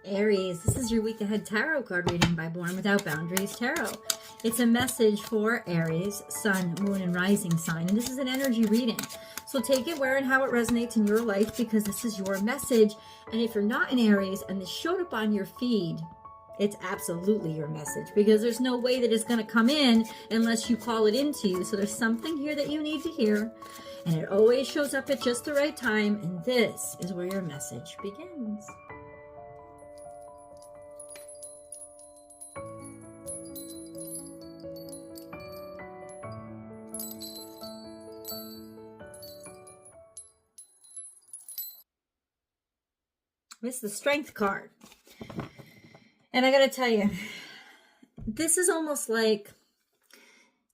Aries, this is your week ahead tarot card reading by Born Without Boundaries Tarot. It's a message for Aries, Sun, Moon, and Rising sign, and this is an energy reading. So take it where and how it resonates in your life, because this is your message. And if you're not an Aries and this showed up on your feed, it's absolutely your message, because there's no way that it's going to come in unless you call it into you. So there's something here that you need to hear, and it always shows up at just the right time, and this is where your message begins. This is the Strength card. And I got to tell you, this is almost like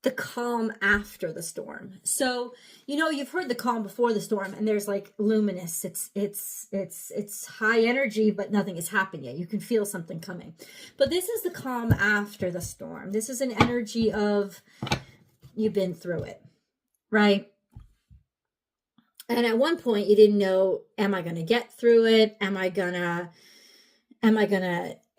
the calm after the storm. So, you know, you've heard the calm before the storm, and there's like luminous. It's high energy, but nothing has happened yet. You can feel something coming. But this is the calm after the storm. This is an energy of you've been through it, right? And at one point you didn't know, am I going to get through it? Am I going to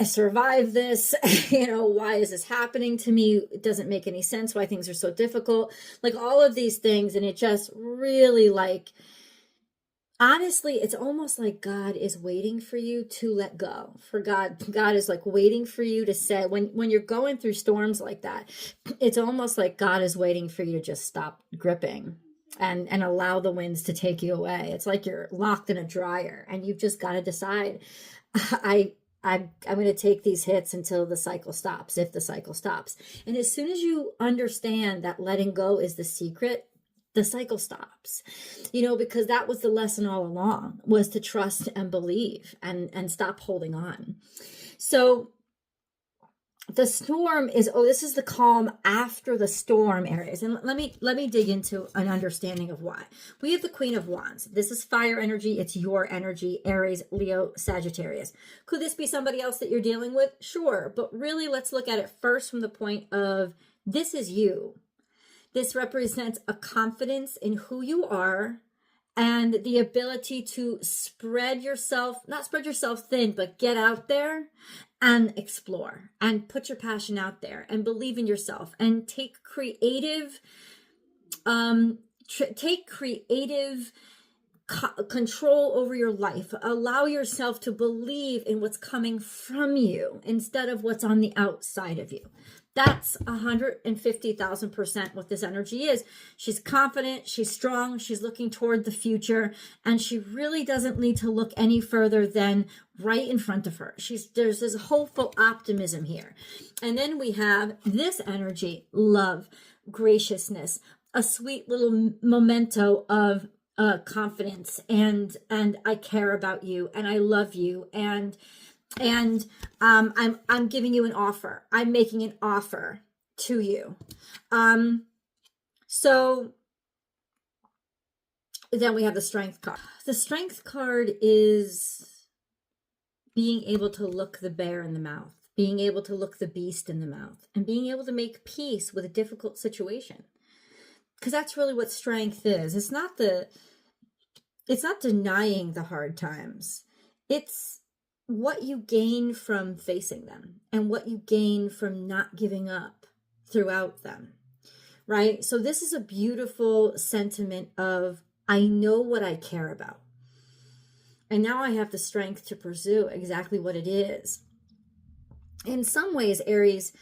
survive this? You know, why is this happening to me? It doesn't make any sense why things are so difficult. Like all of these things. And it just really, like, honestly, it's almost like God is waiting for you to let go. God is like waiting for you to say, when you're going through storms like that, it's almost like God is waiting for you to just stop gripping and allow the winds to take you away. It's like you're locked in a dryer and you've just got to decide, I'm going to take these hits until the cycle stops, if the cycle stops. And as soon as you understand that letting go is the secret, the cycle stops. You know, because that was the lesson all along, was to trust and believe and stop holding on. So the storm is, this is the calm after the storm, Aries. And let me dig into an understanding of why. We have the Queen of Wands. This is fire energy. It's your energy, Aries, Leo, Sagittarius. Could this be somebody else that you're dealing with? Sure. But really, let's look at it first from the point of, this is you. This represents a confidence in who you are and the ability to spread yourself, not spread yourself thin, but get out there and explore and put your passion out there and believe in yourself and take creative, control over your life. Allow yourself to believe in what's coming from you instead of what's on the outside of you. That's 150,000% what this energy is. She's confident, she's strong, she's looking toward the future, and she really doesn't need to look any further than right in front of her. There's this hopeful optimism here. And then we have this energy, love, graciousness, a sweet little memento of confidence, and I care about you, and I love you, and I'm giving you an offer. I'm making an offer to you. So then we have the Strength card. The Strength card is being able to look the bear in the mouth, being able to look the beast in the mouth, and being able to make peace with a difficult situation. Because that's really what strength is. It's not denying the hard times. It's what you gain from facing them and what you gain from not giving up throughout them, right? So this is a beautiful sentiment of, I know what I care about. And now I have the strength to pursue exactly what it is. In some ways, Aries,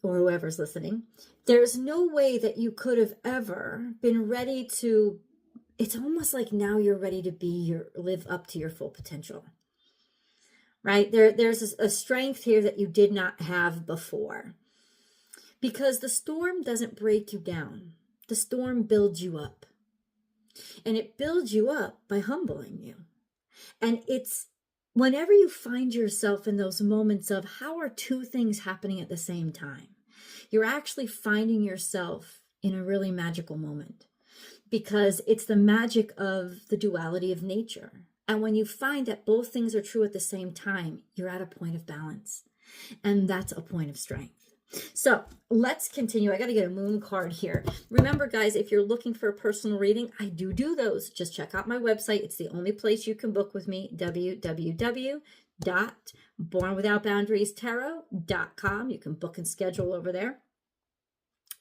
or whoever's listening, there's no way that you could have ever been ready to, it's almost like now you're ready to live up to your full potential. Right? There's a strength here that you did not have before. Because the storm doesn't break you down. The storm builds you up. And it builds you up by humbling you. And it's whenever you find yourself in those moments of, how are two things happening at the same time? You're actually finding yourself in a really magical moment. Because it's the magic of the duality of nature. And when you find that both things are true at the same time, you're at a point of balance. And that's a point of strength. So let's continue. I got to get a moon card here. Remember, guys, if you're looking for a personal reading, I do those. Just check out my website. It's the only place you can book with me, www www.bornwithoutboundariestarot.com. You can book and schedule over there.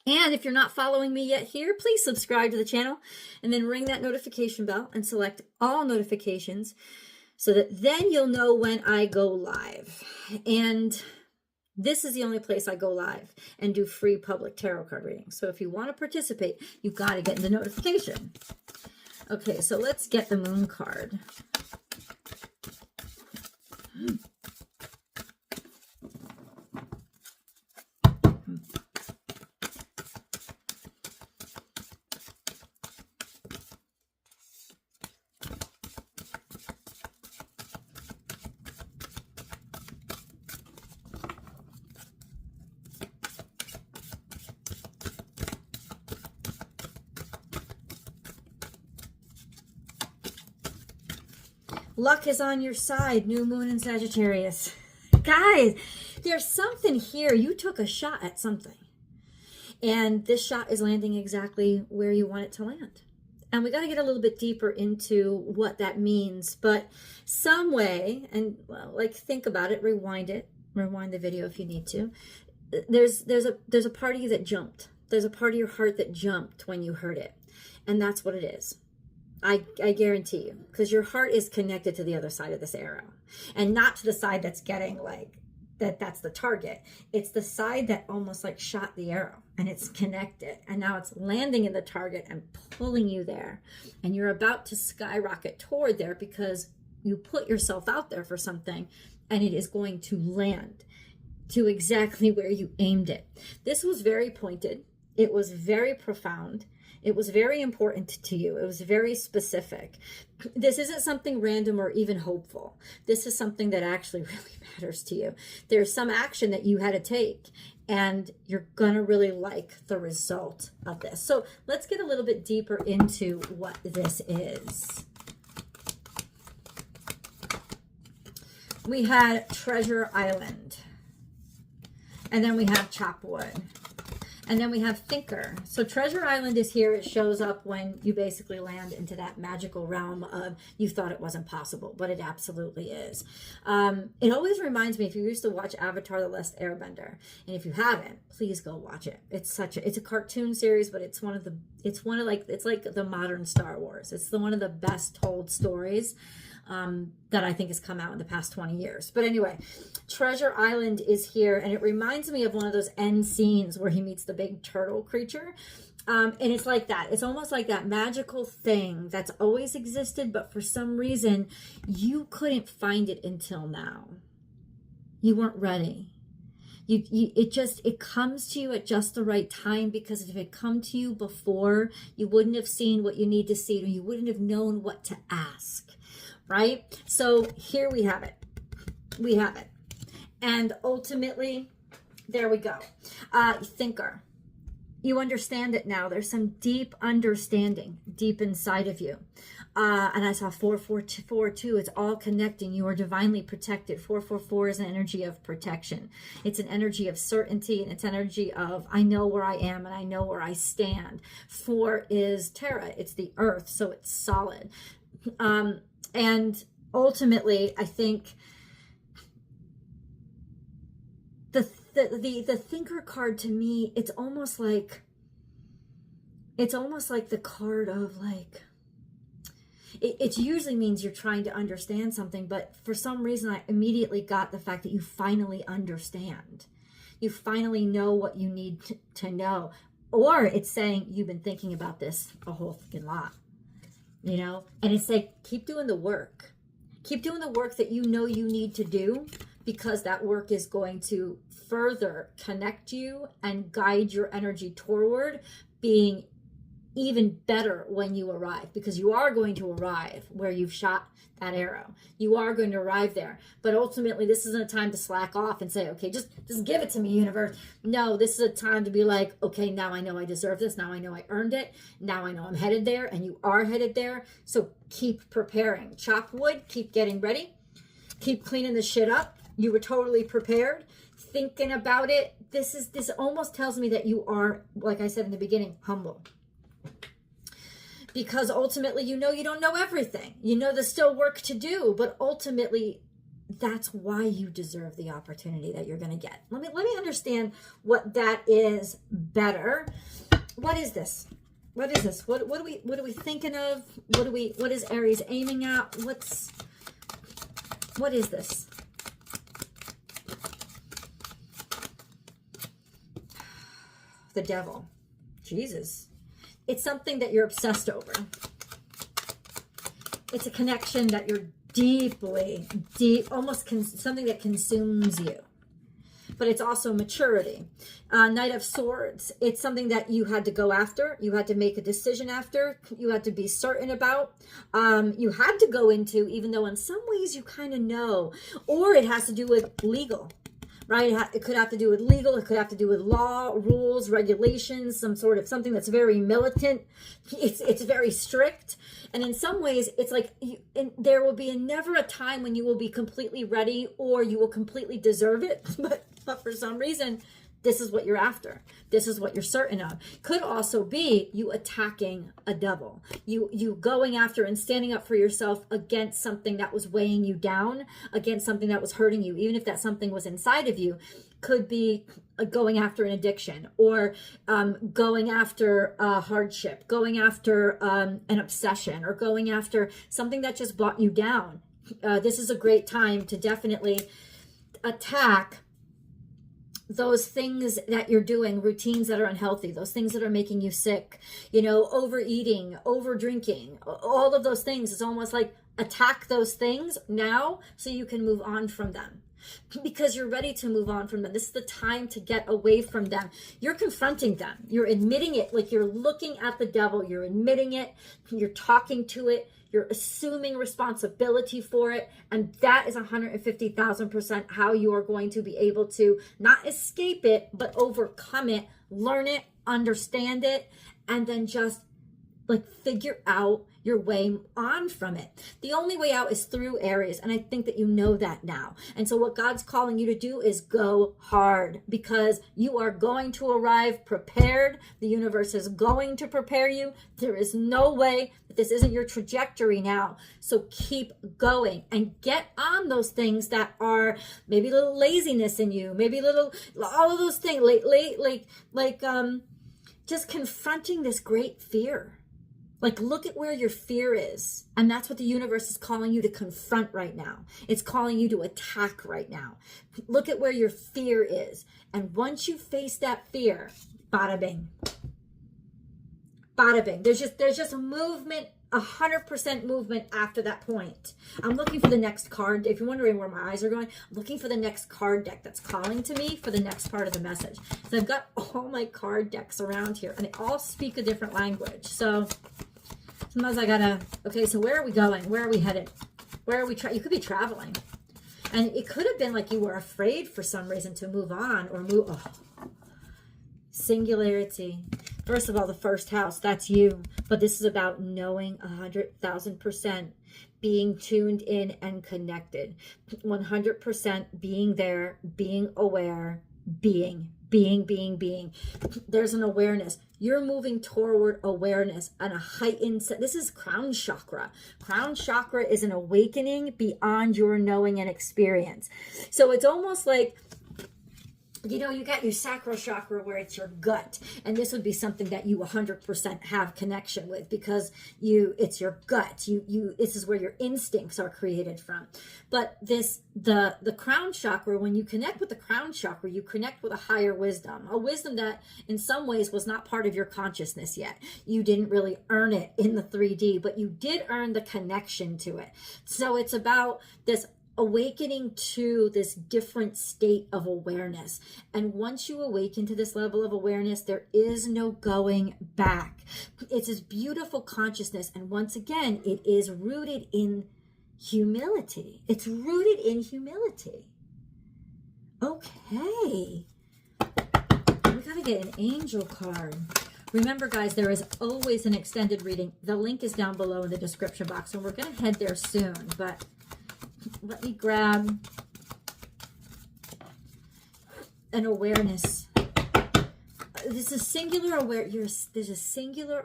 And if you're not following me yet here, please subscribe to the channel and then ring that notification bell and select all notifications so that then you'll know when I go live. And this is the only place I go live and do free public tarot card readings. So if you want to participate, you've got to get the notification. Okay, so let's get the moon card. Luck is on your side, new moon in Sagittarius. Guys, there's something here. You took a shot at something. And this shot is landing exactly where you want it to land. And we got to get a little bit deeper into what that means. But some way, and well, like think about it, rewind the video if you need to. There's a part of you that jumped. There's a part of your heart that jumped when you heard it. And that's what it is. I guarantee you, because your heart is connected to the other side of this arrow, and not to the side that's getting like that's the target. It's the side that almost like shot the arrow, and it's connected, and now it's landing in the target and pulling you there, and you're about to skyrocket toward there because you put yourself out there for something, and it is going to land to exactly where you aimed it. This was very pointed. It was very profound. It was very important to you. It was very specific. This isn't something random or even hopeful. This is something that actually really matters to you. There's some action that you had to take, and you're going to really like the result of this. So let's get a little bit deeper into what this is. We had Treasure Island, and then we have Chop Wood. And then we have Thinker. So Treasure Island is here. It shows up when you basically land into that magical realm of you thought it wasn't possible, but it absolutely is. It always reminds me, if you used to watch Avatar: The Last Airbender, and if you haven't, please go watch it. It's a cartoon series, but it's like the modern Star Wars. It's one of the best told stories that I think has come out in the past 20 years. But anyway, Treasure Island is here, and it reminds me of one of those end scenes where he meets the big turtle creature. And it's like that. It's almost like that magical thing that's always existed, but for some reason, you couldn't find it until now. You weren't ready. It comes to you at just the right time, because if it had come to you before, you wouldn't have seen what you need to see, or you wouldn't have known what to ask. Right? So here we have it. We have it. And ultimately, there we go. Thinker. You understand it now. There's some deep understanding deep inside of you. And I saw 444 too. It's all connecting. You are divinely protected. 444 is an energy of protection. It's an energy of certainty, and it's energy of I know where I am and I know where I stand. 4 is Terra. It's the earth, so it's solid. And ultimately, I think the Thinker card, to me, it's almost like the card of like, it usually means you're trying to understand something, but for some reason I immediately got the fact that you finally understand. You finally know what you need to know. Or it's saying you've been thinking about this a whole fucking lot. You know, and it's like, keep doing the work. Keep doing the work that you know you need to do, because that work is going to further connect you and guide your energy toward being even better when you arrive, because you are going to arrive where you've shot that arrow. You are going to arrive there. But ultimately, this isn't a time to slack off and say, okay, just give it to me, universe. No, this is a time to be like, okay, now I know I deserve this. Now I know I earned it. Now I know I'm headed there, and you are headed there. So keep preparing. Chop wood, keep getting ready. Keep cleaning the shit up. You were totally prepared, thinking about it. This almost tells me that you are, like I said in the beginning, humble. Because ultimately, you know you don't know everything. You know there's still work to do, but ultimately, that's why you deserve the opportunity that you're going to get. Let me understand what that is better. What is this? What is this? What are we thinking of? What is Aries aiming at? What is this? The devil. Jesus. It's something that you're obsessed over. It's a connection that you're deeply, almost something that consumes you. But it's also maturity. Knight of Swords. It's something that you had to go after. You had to make a decision after. You had to be certain about. You had to go into, even though in some ways you kind of know. Or it has to do with legal. Right? It could have to do with legal. It could have to do with law, rules, regulations, something that's very militant. It's very strict. And in some ways, it's like there will be never a time when you will be completely ready or you will completely deserve it. But for some reason, this is what you're after. This is what you're certain of. Could also be you attacking a devil. You going after and standing up for yourself against something that was weighing you down, against something that was hurting you, even if that something was inside of you. Could be going after an addiction, or going after a hardship, going after an obsession, or going after something that just brought you down. This is a great time to definitely attack those things that you're doing, routines that are unhealthy, those things that are making you sick, overeating, over drinking, all of those things. It's almost like attack those things now so you can move on from them. Because you're ready to move on from them. This is the time to get away from them. You're confronting them. You're admitting it. Like you're looking at the devil. You're admitting it. You're talking to it. You're assuming responsibility for it. And that is 150,000% how you are going to be able to not escape it, but overcome it, learn it, understand it, and then just figure out your way on from it. The only way out is through Aries, and I think that you know that now. And so what God's calling you to do is go hard, because you are going to arrive prepared. The universe is going to prepare you. There is no way that this isn't your trajectory now. So keep going and get on those things that are maybe a little laziness in you, maybe all of those things, just confronting this great fear. Look at where your fear is. And that's what the universe is calling you to confront right now. It's calling you to attack right now. Look at where your fear is. And once you face that fear, bada bing. Bada bing. There's just a movement, 100% movement after that point. I'm looking for the next card. If you're wondering where my eyes are going, I'm looking for the next card deck that's calling to me for the next part of the message. So I've got all my card decks around here, and they all speak a different language. So sometimes I gotta, okay, so where are we going? Where are we headed? Where are we you could be traveling. And it could have been like you were afraid for some reason to move on or move. Singularity. First of all, the first house, that's you. But this is about knowing 100,000%, being tuned in and connected. 100% being there, being aware, being. There's an awareness. You're moving toward awareness and a heightened, this is crown chakra. Crown chakra is an awakening beyond your knowing and experience. So it's almost like, you got your sacral chakra where it's your gut, and this would be something that you 100% have connection with, because it's your gut. This is where your instincts are created from. But the crown chakra, when you connect with the crown chakra, you connect with a higher wisdom, a wisdom that in some ways was not part of your consciousness yet. You didn't really earn it in the 3D, but you did earn the connection to it. So it's about this awakening to this different state of awareness. And once you awaken to this level of awareness, there is no going back. It's this beautiful consciousness. And once again, it is rooted in humility. It's rooted in humility. Okay. We gotta get an angel card. Remember, guys, there is always an extended reading. The link is down below in the description box, and we're gonna head there soon, but let me grab an awareness. There's a singular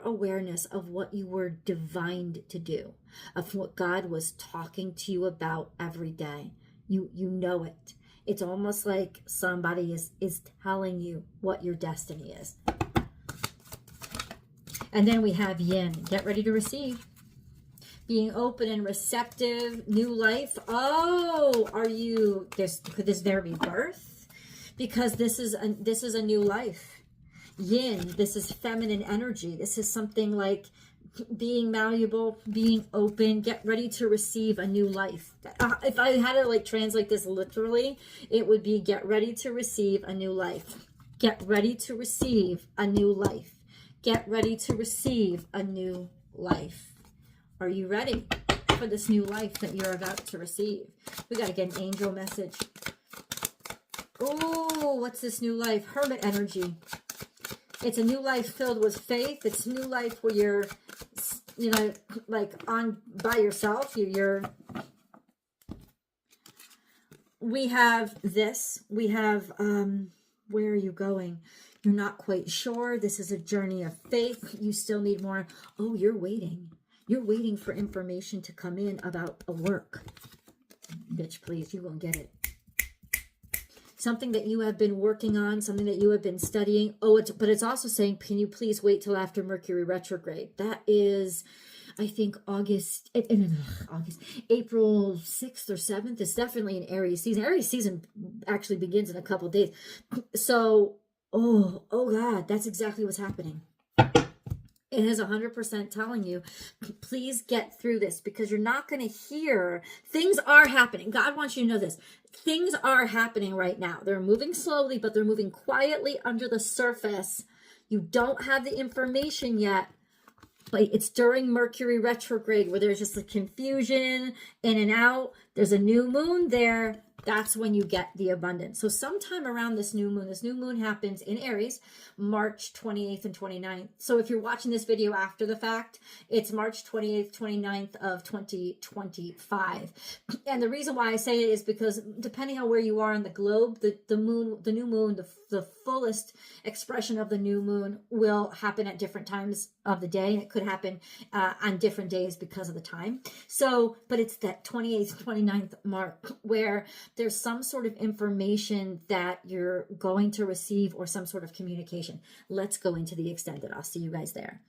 awareness of what you were divined to do, of what God was talking to you about every day. You know it. It's almost like somebody is telling you what your destiny is. And then we have yin. Get ready to receive. Being open and receptive, new life. Oh, are you, could this there be birth? Because this is a new life. Yin, this is feminine energy. This is something like being malleable, being open, get ready to receive a new life. If I had to like translate this literally, it would be get ready to receive a new life. Get ready to receive a new life. Get ready to receive a new life. Are you ready for this new life that you're about to receive? We got to get an angel message. Oh, what's this new life? Hermit energy. It's a new life filled with faith. It's a new life where you're, you know, like on by yourself. We have this. We have, where are you going? You're not quite sure. This is a journey of faith. You still need more. Oh, you're waiting. You're waiting for information to come in about a work. Bitch, please, you won't get it. Something that you have been working on, something that you have been studying. Oh, but it's also saying, can you please wait till after Mercury retrograde? That is, I think, April 6th or 7th. It's definitely an Aries season. Aries season actually begins in a couple days. So, oh God, that's exactly what's happening. It is 100% telling you, please get through this, because you're not going to hear. Things are happening. God wants you to know this. Things are happening right now. They're moving slowly, but they're moving quietly under the surface. You don't have the information yet, but it's during Mercury retrograde where there's just a confusion in and out. There's a new moon there. That's when you get the abundance. So sometime around this new moon happens in Aries, March 28th and 29th. So if you're watching this video after the fact, it's March 28th, 29th of 2025. And the reason why I say it is because depending on where you are in the globe, the new moon, the fullest expression of the new moon will happen at different times of the day. And it could happen on different days because of the time. So, but it's that 28th, 29th mark where there's some sort of information that you're going to receive or some sort of communication. Let's go into the extended. I'll see you guys there.